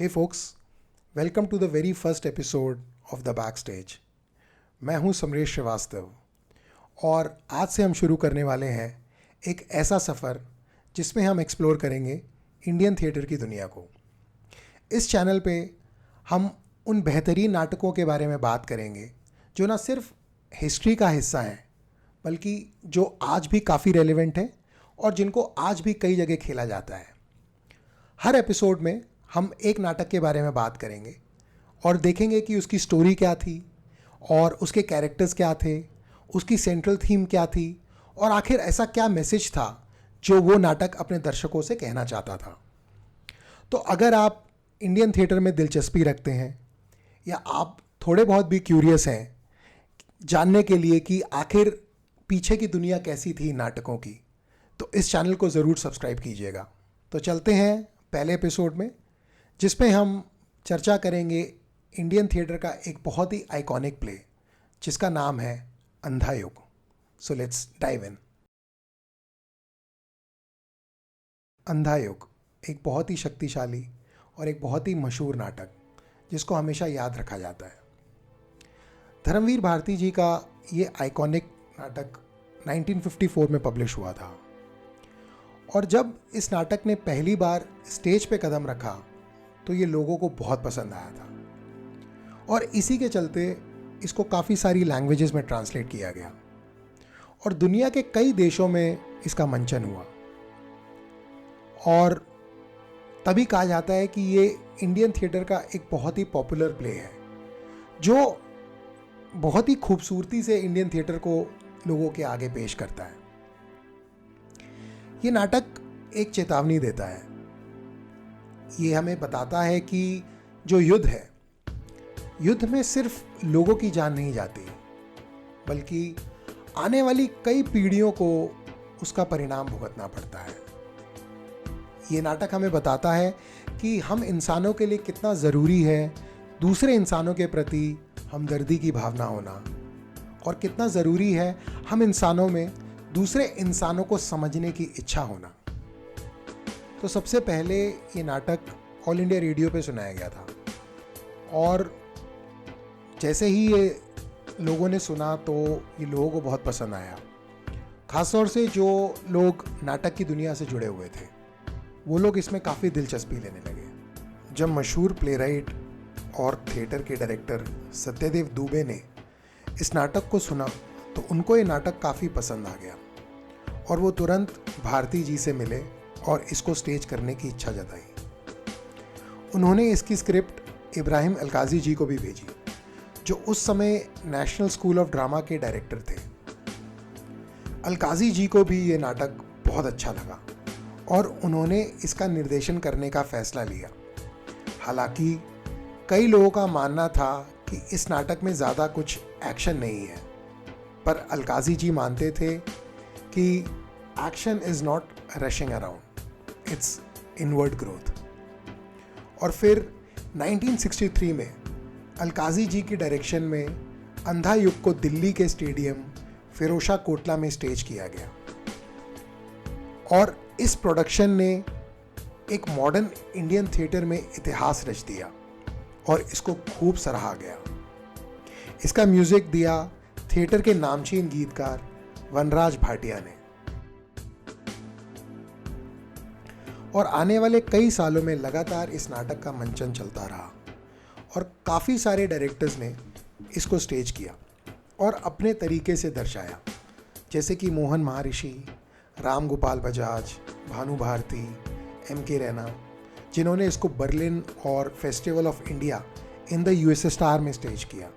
Hey folks, welcome to the very first episode of the back stage. मैं हूं समरेश श्रीवास्तव और आज से हम शुरू करने वाले हैं एक ऐसा सफ़र जिसमें हम एक्सप्लोर करेंगे इंडियन थिएटर की दुनिया को। इस चैनल पे हम उन बेहतरीन नाटकों के बारे में बात करेंगे जो ना सिर्फ हिस्ट्री का हिस्सा हैं बल्कि जो आज भी काफ़ी रेलेवेंट हैं और जिनको आज भी कई जगह खेला जाता है। हर एपिसोड में हम एक नाटक के बारे में बात करेंगे और देखेंगे कि उसकी स्टोरी क्या थी और उसके कैरेक्टर्स क्या थे, उसकी सेंट्रल थीम क्या थी और आखिर ऐसा क्या मैसेज था जो वो नाटक अपने दर्शकों से कहना चाहता था। तो अगर आप इंडियन थिएटर में दिलचस्पी रखते हैं या आप थोड़े बहुत भी क्यूरियस हैं जानने के लिए कि आखिर पीछे की दुनिया कैसी थी नाटकों की, तो इस चैनल को ज़रूर सब्सक्राइब कीजिएगा। तो चलते हैं पहले एपिसोड में, जिसमें हम चर्चा करेंगे इंडियन थिएटर का एक बहुत ही आइकॉनिक प्ले जिसका नाम है अंधा युग। So let's dive in. अंधा युग एक बहुत ही शक्तिशाली और एक बहुत ही मशहूर नाटक जिसको हमेशा याद रखा जाता है। धर्मवीर भारती जी का ये आइकॉनिक नाटक 1954 में पब्लिश हुआ था और जब इस नाटक ने पहली बार स्टेज पे कदम रखा तो ये लोगों को बहुत पसंद आया था और इसी के चलते इसको काफ़ी सारी लैंग्वेजेस में ट्रांसलेट किया गया और दुनिया के कई देशों में इसका मंचन हुआ। और तभी कहा जाता है कि ये इंडियन थिएटर का एक बहुत ही पॉपुलर प्ले है जो बहुत ही खूबसूरती से इंडियन थिएटर को लोगों के आगे पेश करता है। ये नाटक एक चेतावनी देता है। ये हमें बताता है कि जो युद्ध है, युद्ध में सिर्फ लोगों की जान नहीं जाती बल्कि आने वाली कई पीढ़ियों को उसका परिणाम भुगतना पड़ता है। ये नाटक हमें बताता है कि हम इंसानों के लिए कितना ज़रूरी है दूसरे इंसानों के प्रति हमदर्दी की भावना होना और कितना ज़रूरी है हम इंसानों में दूसरे इंसानों को समझने की इच्छा होना। तो सबसे पहले ये नाटक ऑल इंडिया रेडियो पे सुनाया गया था और जैसे ही ये लोगों ने सुना तो ये लोगों को बहुत पसंद आया। ख़ासतौर से जो लोग नाटक की दुनिया से जुड़े हुए थे वो लोग इसमें काफ़ी दिलचस्पी लेने लगे। जब मशहूर प्लेराइट और थिएटर के डायरेक्टर सत्यदेव दुबे ने इस नाटक को सुना तो उनको ये नाटक काफ़ी पसंद आ गया और वो तुरंत भारती जी से मिले और इसको स्टेज करने की इच्छा जताई। उन्होंने इसकी स्क्रिप्ट इब्राहिम अलकाजी जी को भी भेजी जो उस समय नेशनल स्कूल ऑफ ड्रामा के डायरेक्टर थे। अलकाजी जी को भी ये नाटक बहुत अच्छा लगा और उन्होंने इसका निर्देशन करने का फैसला लिया। हालांकि कई लोगों का मानना था कि इस नाटक में ज़्यादा कुछ एक्शन नहीं है, पर अलकाजी जी मानते थे कि action is not rushing around, it's inward growth. और फिर 1963 में अलकाजी जी की डायरेक्शन में अंधा युग को दिल्ली के स्टेडियम फिरोशा कोटला में स्टेज किया गया और इस प्रोडक्शन ने एक मॉडर्न इंडियन थिएटर में इतिहास रच दिया और इसको खूब सराहा गया। इसका म्यूज़िक दिया थिएटर के नामचीन गीतकार वनराज भाटिया ने और आने वाले कई सालों में लगातार इस नाटक का मंचन चलता रहा और काफ़ी सारे डायरेक्टर्स ने इसको स्टेज किया और अपने तरीके से दर्शाया, जैसे कि मोहन महर्षि, राम गोपाल बजाज, भानु भारती, M.K. रैना, जिन्होंने इसको बर्लिन और festival of India in the USSR में स्टेज किया।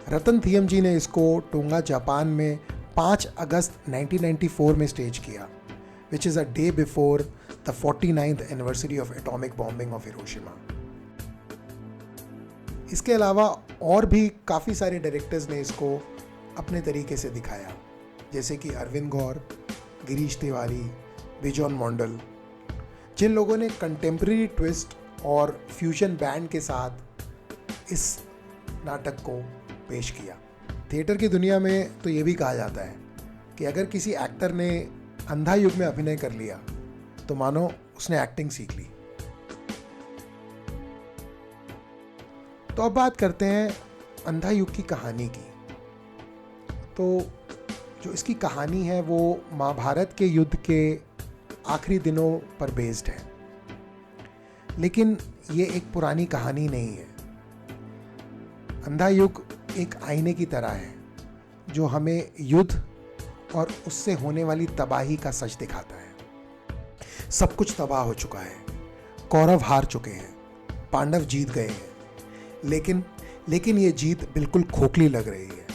रतन थियम जी ने इसको टोंगा जापान में 5 अगस्त 1994 में स्टेज किया, which is a day before the 49th anniversary of atomic bombing of Hiroshima. इसके अलावा और भी काफ़ी सारे डायरेक्टर्स ने इसको अपने तरीके से दिखाया, जैसे कि अरविंद गौर, गिरीश तिवारी, बिजॉन मॉन्डल, जिन लोगों ने कंटेम्प्रेरी ट्विस्ट और फ्यूजन बैंड के साथ इस नाटक को पेश किया। थिएटर की दुनिया में तो ये भी कहा जाता है कि अगर किसी एक्टर ने अंधा युग में अभिनय कर लिया तो मानो उसने एक्टिंग सीख ली। तो अब बात करते हैं अंधा युग की कहानी की। तो जो इसकी कहानी है वो महाभारत के युद्ध के आखिरी दिनों पर बेस्ड है, लेकिन ये एक पुरानी कहानी नहीं है। अंधा युग एक आईने की तरह है जो हमें युद्ध और उससे होने वाली तबाही का सच दिखाता है। सब कुछ तबाह हो चुका है, कौरव हार चुके हैं, पांडव जीत गए हैं, लेकिन ये जीत बिल्कुल खोखली लग रही है।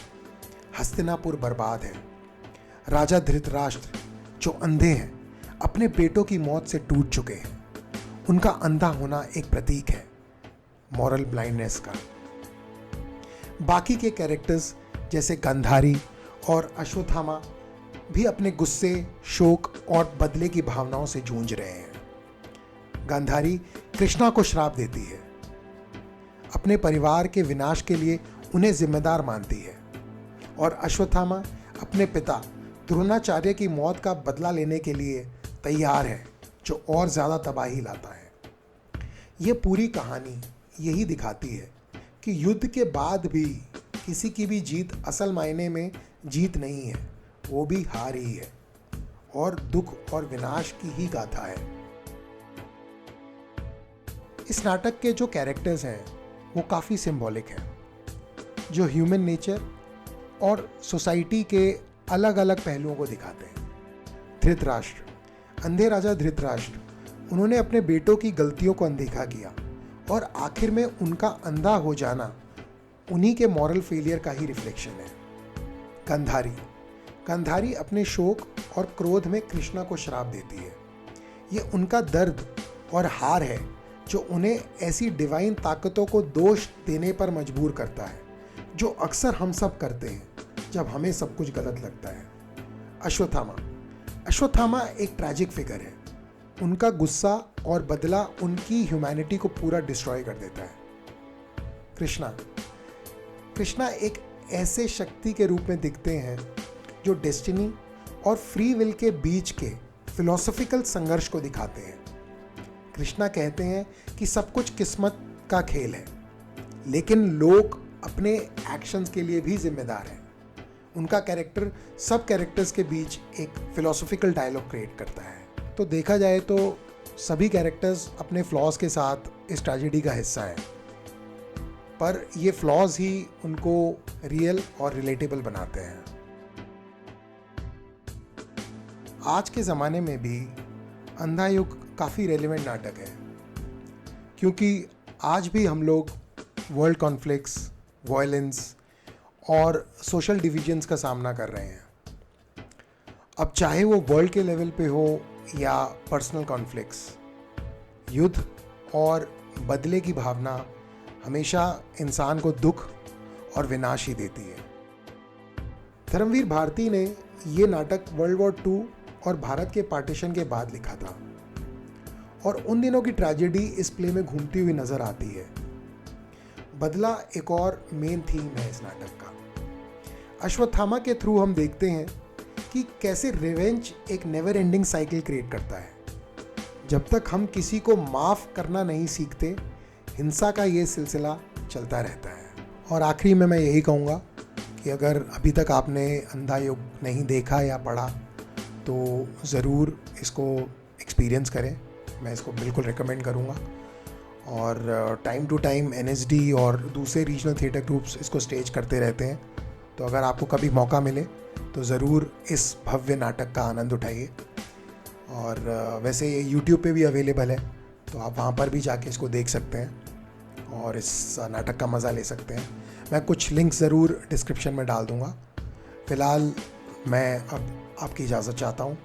हस्तिनापुर बर्बाद है। राजा धृतराष्ट्र जो अंधे हैं, अपने बेटों की मौत से टूट चुके हैं। उनका अंधा होना एक प्रतीक है मॉरल ब्लाइंडनेस का। बाकी के कैरेक्टर्स जैसे गांधारी और अश्वत्थामा भी अपने गुस्से, शोक और बदले की भावनाओं से जूझ रहे हैं। गांधारी कृष्णा को श्राप देती है, अपने परिवार के विनाश के लिए उन्हें जिम्मेदार मानती है, और अश्वत्थामा अपने पिता द्रोणाचार्य की मौत का बदला लेने के लिए तैयार है, जो और ज़्यादा तबाही लाता है। ये पूरी कहानी यही दिखाती है कि युद्ध के बाद भी किसी की भी जीत असल मायने में जीत नहीं है, वो भी हार ही है, और दुख और विनाश की ही गाथा है। इस नाटक के जो कैरेक्टर्स हैं वो काफ़ी सिंबॉलिक हैं, जो ह्यूमन नेचर और सोसाइटी के अलग अलग पहलुओं को दिखाते हैं। धृतराष्ट्र, अंधे राजा धृतराष्ट्र, उन्होंने अपने बेटों की गलतियों को अनदेखा किया और आखिर में उनका अंधा हो जाना उन्हीं के मॉरल फेलियर का ही रिफ्लेक्शन है। गांधारी अपने शोक और क्रोध में कृष्णा को श्राप देती है। ये उनका दर्द और हार है जो उन्हें ऐसी डिवाइन ताकतों को दोष देने पर मजबूर करता है, जो अक्सर हम सब करते हैं जब हमें सब कुछ गलत लगता है। अश्वत्थामा एक ट्रैजिक फिगर है। उनका गुस्सा और बदला उनकी ह्यूमैनिटी को पूरा डिस्ट्रॉय कर देता है। कृष्णा एक ऐसे शक्ति के रूप में दिखते हैं जो डेस्टिनी और फ्री विल के बीच के फिलोसॉफिकल संघर्ष को दिखाते हैं। कृष्णा कहते हैं कि सब कुछ किस्मत का खेल है, लेकिन लोग अपने एक्शंस के लिए भी जिम्मेदार हैं। उनका कैरेक्टर सब कैरेक्टर्स के बीच एक फिलोसॉफिकल डायलॉग क्रिएट करता है। तो देखा जाए तो सभी कैरेक्टर्स अपने फ्लॉज के साथ इस ट्रेजेडी का हिस्सा हैं, पर ये फ्लॉज ही उनको रियल और रिलेटेबल बनाते हैं। आज के ज़माने में भी अंधा युग काफ़ी रेलेवेंट नाटक है, क्योंकि आज भी हम लोग वर्ल्ड कॉन्फ्लिक्ट्स, वायलेंस और सोशल डिविजन्स का सामना कर रहे हैं। अब चाहे वो वर्ल्ड के लेवल पे हो या पर्सनल कॉन्फ्लिक्ट्स, युद्ध और बदले की भावना हमेशा इंसान को दुख और विनाश ही देती है। धर्मवीर भारती ने ये नाटक वर्ल्ड वॉर II और भारत के पार्टीशन के बाद लिखा था, और उन दिनों की ट्रेजेडी इस प्ले में घूमती हुई नजर आती है। बदला एक और मेन थीम है इस नाटक का। अश्वत्थामा के थ्रू हम देखते हैं कि कैसे रिवेंज एक नेवर एंडिंग साइकिल क्रिएट करता है। जब तक हम किसी को माफ़ करना नहीं सीखते, हिंसा का ये सिलसिला चलता रहता है। और आखिरी में मैं यही कहूँगा कि अगर अभी तक आपने अंधा युग नहीं देखा या पढ़ा तो ज़रूर इसको एक्सपीरियंस करें। मैं इसको बिल्कुल रिकमेंड करूँगा। और टाइम टू टाइम NSD और दूसरे रीजनल थिएटर ग्रुप्स इसको स्टेज करते रहते हैं, तो अगर आपको कभी मौका मिले तो ज़रूर इस भव्य नाटक का आनंद उठाइए। और वैसे ये YouTube पे भी अवेलेबल है, तो आप वहाँ पर भी जाके इसको देख सकते हैं और इस नाटक का मज़ा ले सकते हैं। मैं कुछ लिंक ज़रूर डिस्क्रिप्शन में डाल दूँगा। फ़िलहाल मैं अब आपकी इजाज़त चाहता हूँ,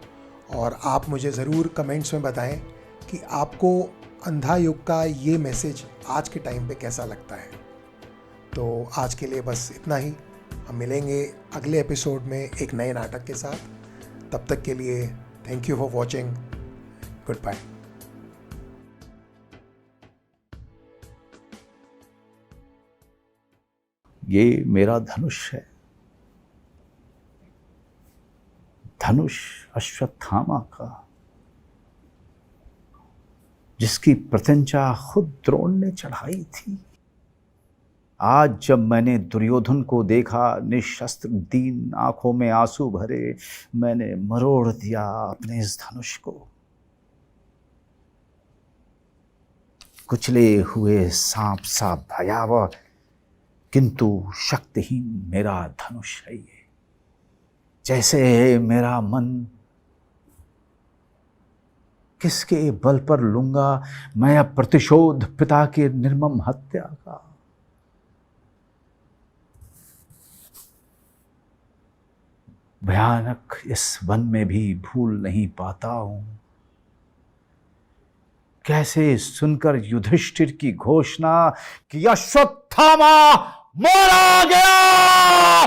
और आप मुझे ज़रूर कमेंट्स में बताएं कि आपको अंधा युग का ये मैसेज आज के टाइम पे कैसा लगता है। तो आज के लिए बस इतना ही। हम मिलेंगे अगले एपिसोड में एक नए नाटक के साथ। तब तक के लिए thank you for watching. Good bye. ये मेरा धनुष है, धनुष अश्वत्थामा का, जिसकी प्रत्यंचा खुद द्रोण ने चढ़ाई थी। आज जब मैंने दुर्योधन को देखा, निशस्त्र दीन, आंखों में आंसू भरे, मैंने मरोड़ दिया अपने इस धनुष को। कुचले हुए सांप सा भयावह किंतु शक्तिहीन मेरा धनुष है ये। जैसे मेरा मन किसके बल पर लूंगा मैं अब प्रतिशोध पिता के निर्मम हत्या का। भयानक इस वन में भी भूल नहीं पाता हूं। कैसे सुनकर युधिष्ठिर की घोषणा कि अश्वत्थामा मारा गया,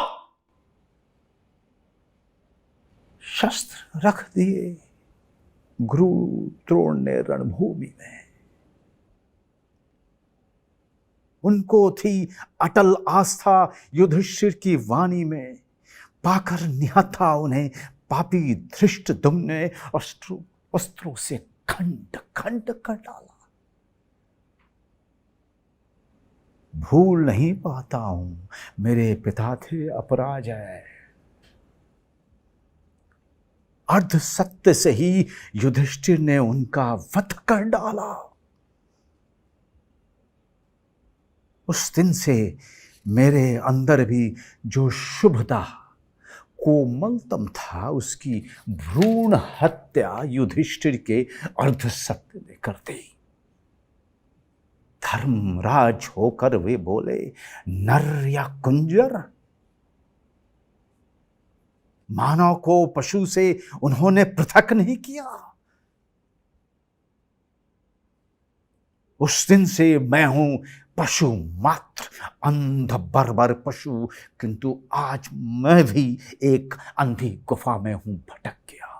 शस्त्र रख दिए गुरु द्रोण ने रणभूमि में। उनको थी अटल आस्था युधिष्ठिर की वाणी में, पाकर निहत्था उन्हें पापी धृष्टद्युम्न ने अस्त्रों से खंड खंड कर डाला। भूल नहीं पाता हूं मेरे पिता थे अपराजय। अर्ध सत्य से ही युधिष्ठिर ने उनका वध कर डाला। उस दिन से मेरे अंदर भी जो शुभता कोमलतम था, उसकी भ्रूण हत्या युधिष्ठिर के अर्ध सत्य ने कर दी। धर्मराज होकर वे बोले, नर या कुंजर? मानव को पशु से उन्होंने पृथक नहीं किया। उस दिन से मैं हूं पशु मात्र, अंध बर्बर पशु, किंतु आज मैं भी एक अंधी गुफा में हूं भटक गया।